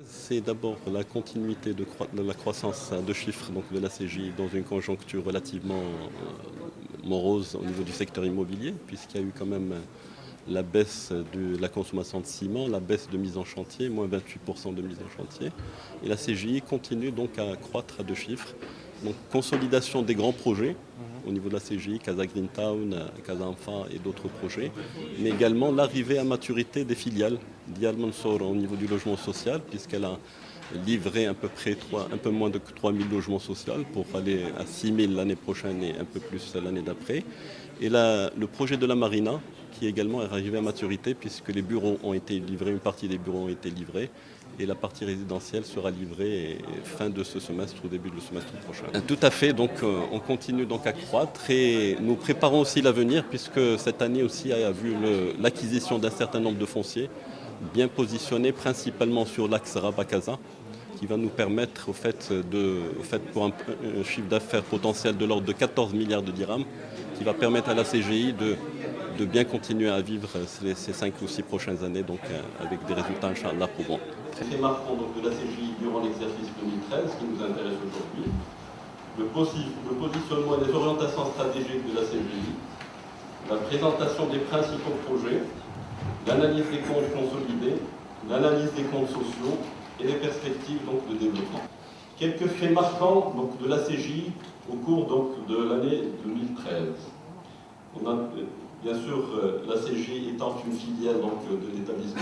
C'est d'abord la continuité de la croissance de chiffres donc de la CGI dans une conjoncture relativement morose au niveau du secteur immobilier, puisqu'il y a eu quand même la baisse de la consommation de ciment, la baisse de mise en chantier, moins 28% de mise en chantier. Et la CGI continue donc à croître à deux chiffres. Donc consolidation des grands projets au niveau de la CGI, Casa Greentown, Casa Enfant et d'autres projets, mais également l'arrivée à maturité des filiales d'Al Mansour au niveau du logement social, puisqu'elle a livré à peu près un peu moins de 3000 logements sociaux pour aller à 6000 l'année prochaine et un peu plus l'année d'après. Et là, le projet de la Marina, qui également est arrivé à maturité, puisque les bureaux ont été livrés, une partie des bureaux ont été livrés, et la partie résidentielle sera livrée fin de ce semestre ou début du semestre prochain. Tout à fait, donc on continue donc à croître et nous préparons aussi l'avenir, puisque cette année aussi a vu l'acquisition d'un certain nombre de fonciers bien positionnés, principalement sur l'axe Rabat-Casa, qui va nous permettre pour un chiffre d'affaires potentiel de l'ordre de 14 milliards de dirhams, qui va permettre à la CGI de bien continuer à vivre ces 5 ou 6 prochaines années, donc avec des résultats, Inch'Allah, prouvants. Très marquant donc, de la CGI durant l'exercice 2013, qui nous intéresse aujourd'hui, le positionnement et les orientations stratégiques de la CGI, la présentation des principaux projets, l'analyse des comptes consolidés, l'analyse des comptes sociaux et les perspectives donc, de développement. Quelques faits marquants donc, de la CGI au cours donc, de l'année 2013. On a, bien sûr, la CGI étant une filiale donc, de l'établissement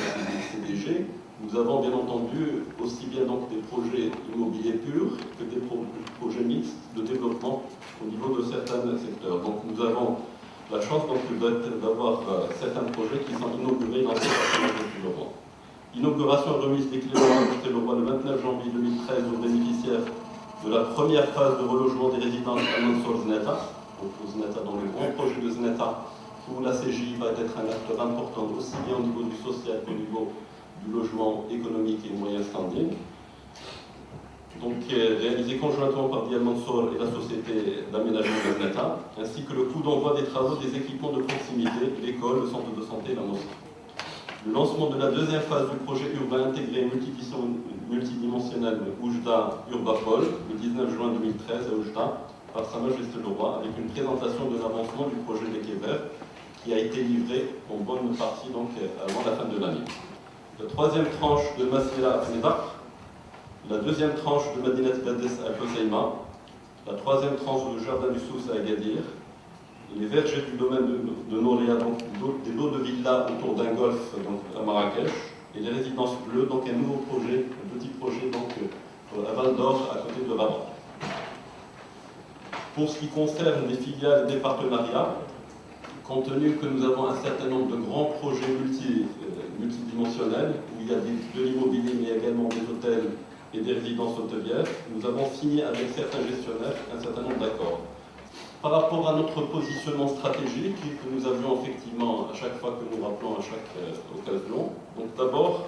CDG, nous avons bien entendu aussi bien donc, des projets immobiliers purs que des projets mixtes de développement au niveau de certains secteurs. Donc nous avons la chance d'avoir certains projets qui sont inaugurés dans ce département du Leroy. Inauguration et remise des clés de Leroy le 29 janvier 2013 aux bénéficiaires de la première phase de relogement des résidences à Mansour Zenata, donc au Zenata, dans le grand projet de Zenata, où la CGI va être un acteur important aussi bien au niveau du social qu'au niveau du logement économique et moyen standing. Donc réalisé conjointement par Al Mansour et la société d'aménagement de Zenata, ainsi que le coût d'envoi des travaux des équipements de proximité, l'école, le centre de santé et la mosquée. Le lancement de la deuxième phase du projet urbain intégré multidimensionnel Oujda Urbapol, le 19 juin 2013 à Oujda, par Sa Majesté le Roi, avec une présentation de l'avancement du projet des Quais Verts, qui a été livré en bonne partie donc, avant la fin de l'année. La troisième tranche de Masira Afnedak, la deuxième tranche de Madinat Bades à Kosaïma, la troisième tranche de Jardin du Souss à Agadir, les vergers du domaine de Nouria, donc des lots de villas autour d'un golfe donc, à Marrakech, et les résidences bleues, donc un nouveau projet, un petit projet donc, à Val d'Or, à côté de Rabat. Pour ce qui concerne les filiales et des partenariats, compte tenu que nous avons un certain nombre de grands projets multidimensionnels, où il y a de l'immobilier, mais également des hôtels et des résidences hôtelières, nous avons signé avec certains gestionnaires un certain nombre d'accords. Par rapport à notre positionnement stratégique, que nous avions effectivement à chaque fois que nous rappelons à chaque occasion, donc d'abord,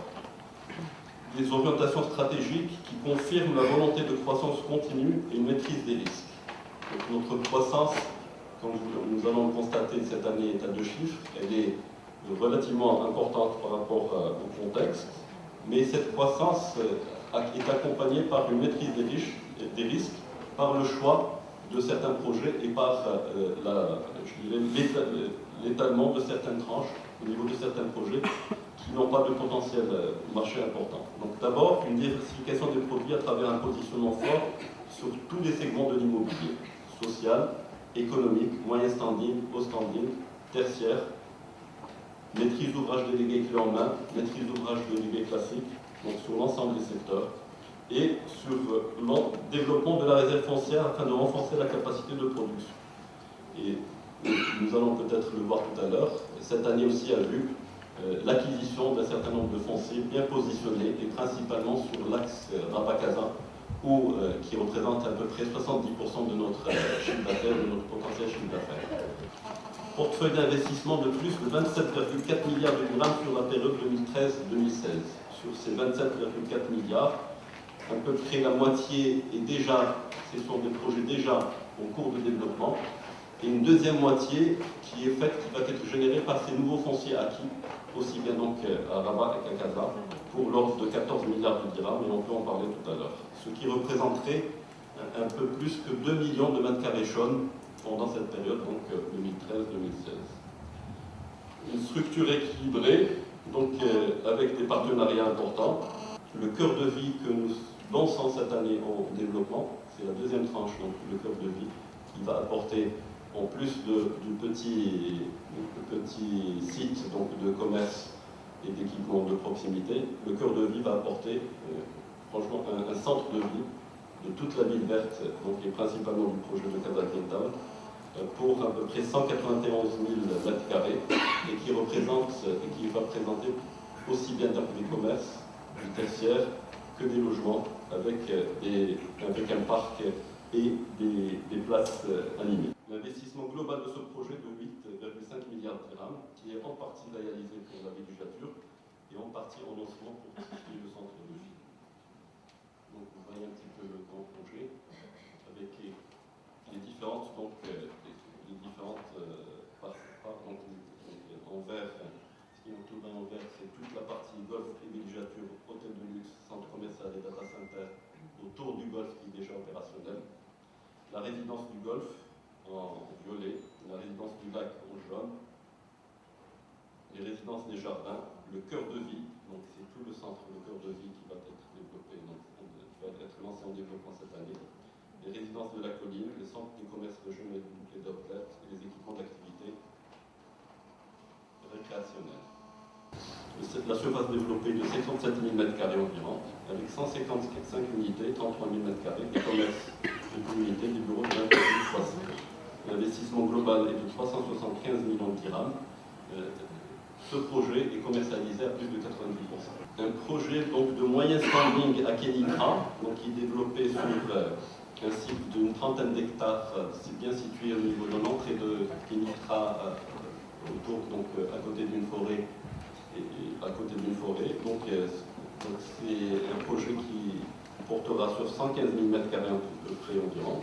des orientations stratégiques qui confirment la volonté de croissance continue et une maîtrise des risques. Donc notre croissance, comme nous allons le constater cette année, est à deux chiffres. Elle est relativement importante par rapport au contexte, mais cette croissance est accompagnée par une maîtrise des risques, par le choix de certains projets et par l'étalement de certaines tranches au niveau de certains projets qui n'ont pas de potentiel marché important. Donc d'abord, une diversification des produits à travers un positionnement fort sur tous les segments de l'immobilier, social, économique, moyen standing, haut standing, tertiaire, maîtrise d'ouvrage délégué clé en main, maîtrise d'ouvrage délégué classique, donc sur l'ensemble des secteurs, et sur le développement de la réserve foncière afin de renforcer la capacité de production. Et nous allons peut-être le voir tout à l'heure, cette année aussi a vu l'acquisition d'un certain nombre de fonciers bien positionnés, et principalement sur l'axe Rabat-Casa, qui représente à peu près 70% de notre chiffre d'affaires, de notre potentiel chiffre d'affaires. Portefeuille d'investissement de plus de 27,4 milliards de dirhams sur la période 2013-2016. Sur ces 27,4 milliards, à peu près la moitié est déjà, ce sont des projets déjà en cours de développement, et une deuxième moitié qui est faite, qui va être générée par ces nouveaux fonciers acquis, aussi bien donc à Rabat et qu'à Casa, pour l'ordre de 14 milliards de dirhams, et on peut en parler tout à l'heure. Ce qui représenterait un peu plus que 2 millions de mètres carrés chaudes pendant cette période, donc 2013-2016. Une structure équilibrée, donc avec des partenariats importants. Le cœur de vie que nous lançons cette année en développement, c'est la deuxième tranche, donc le cœur de vie, qui va apporter, en plus du petit site donc, de commerce et d'équipement de proximité, le cœur de vie va apporter franchement un centre de vie de toute la ville verte, donc, et principalement du projet de Casa Green Town, pour à peu près 191 000 mètres carrés, et qui va présenter aussi bien des commerces, du tertiaire, que des logements, avec un parc et des places animées. L'investissement global de ce projet de 8,5 milliards de dirhams, qui est en partie réalisé pour la villégiature et en partie en lancement pour tout ce qui est le centre de vie. Donc vous voyez un petit peu le grand projet avec les différentes donc, en vert, ce qui est tout en vert, c'est toute la partie golf et villégiature, hôtel de luxe, centre commercial et data center autour du golf qui est déjà opérationnel. La résidence du golf en violet, la résidence du lac en jaune, les résidences des jardins, le cœur de vie, donc c'est tout le centre, le cœur de vie qui va être développé, donc qui va être lancé en développement cette année. Les résidences de la colline, les centres des commerces régionaux et d'outlets et les équipements d'activité récréationnels. La surface développée de 57 000 m² environ, avec 155 unités, 33 000 m², des commerces, des communautés, des bureaux de 24 300. L'investissement global est de 375 millions de dirhams. Ce projet est commercialisé à plus de 90%. Un projet donc, de moyen standing à Kenitra, donc, qui est développé sur un site d'une trentaine d'hectares, c'est bien situé au niveau de l'entrée de Kenitra, autour, donc, à côté d'une forêt. Donc c'est un projet qui portera sur 115 000 m² à peu près environ,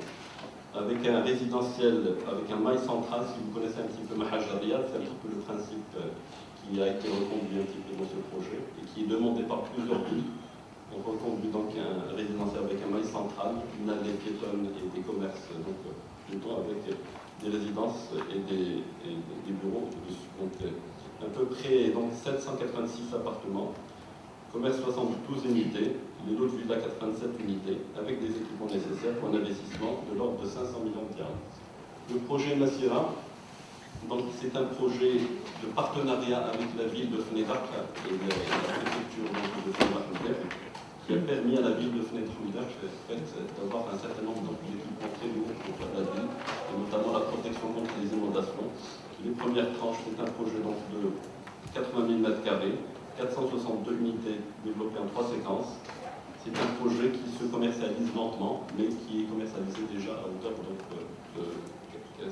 avec un résidentiel, avec un mail central. Si vous connaissez un petit peu Mahajariyat, c'est un petit peu le principe qui a été reconduit un petit peu dans ce projet et qui est demandé par plusieurs villes. On reconduit donc un résidentiel avec un mail central, une allée piétonne et des commerces, donc plutôt avec des résidences et des bureaux dessus. Donc, à peu près donc, 786 appartements, commerce 72 unités, les lots de villa 87 unités, avec des équipements nécessaires pour un investissement de l'ordre de 500 millions de dirhams. Le projet Massira, c'est un projet de partenariat avec la ville de Fenedaq et la préfecture de Fenedaq, qui a permis à la ville de Fenedaq d'avoir un certain nombre d'équipements très lourds pour la ville, et notamment la protection contre les inondations. Les premières tranches, c'est un projet donc, de 80 000 m², 462 unités développées en 3 séquences. C'est un projet qui se commercialise lentement, mais qui est commercialisé déjà à hauteur donc, de 50%,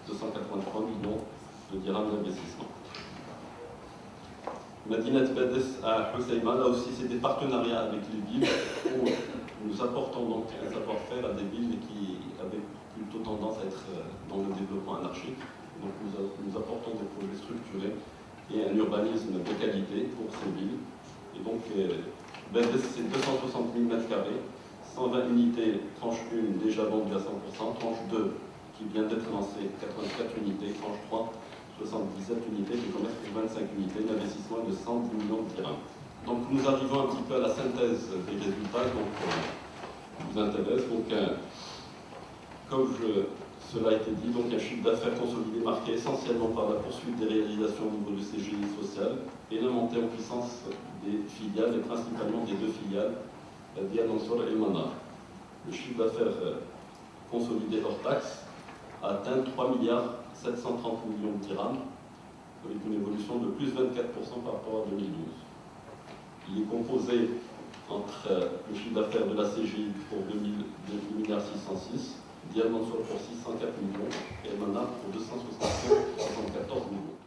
283 millions de dirhams d'investissement. Madinat Bades à Hoceima, là aussi c'est des partenariats avec les villes où nous apportons donc un savoir-faire à des villes qui avaient plutôt tendance à être dans le développement anarchique. Donc nous apportons des projets structurés et un urbanisme de qualité pour ces villes. Et donc Bades c'est 260 000 m², 120 unités, tranche 1 déjà vendue à 100%, tranche 2 qui vient d'être lancée, 84 unités, tranche 3, 77 unités, des commerces pour 25 unités, l'investissement de 110 millions de dirhams. Donc nous arrivons un petit peu à la synthèse des résultats, donc vous intéresse. Donc comme cela a été dit, donc un chiffre d'affaires consolidé marqué essentiellement par la poursuite des réalisations au niveau du CGI social et la montée en puissance des filiales, et principalement des deux filiales, Dia Mansour et Mana. Le chiffre d'affaires consolidé hors taxe a atteint 3 730 millions de dirhams, avec une évolution de plus 24% par rapport à 2012. Il est composé entre le chiffre d'affaires de la CGI pour 2 606, Dia Mansour pour 604 millions et Mana pour 274 millions.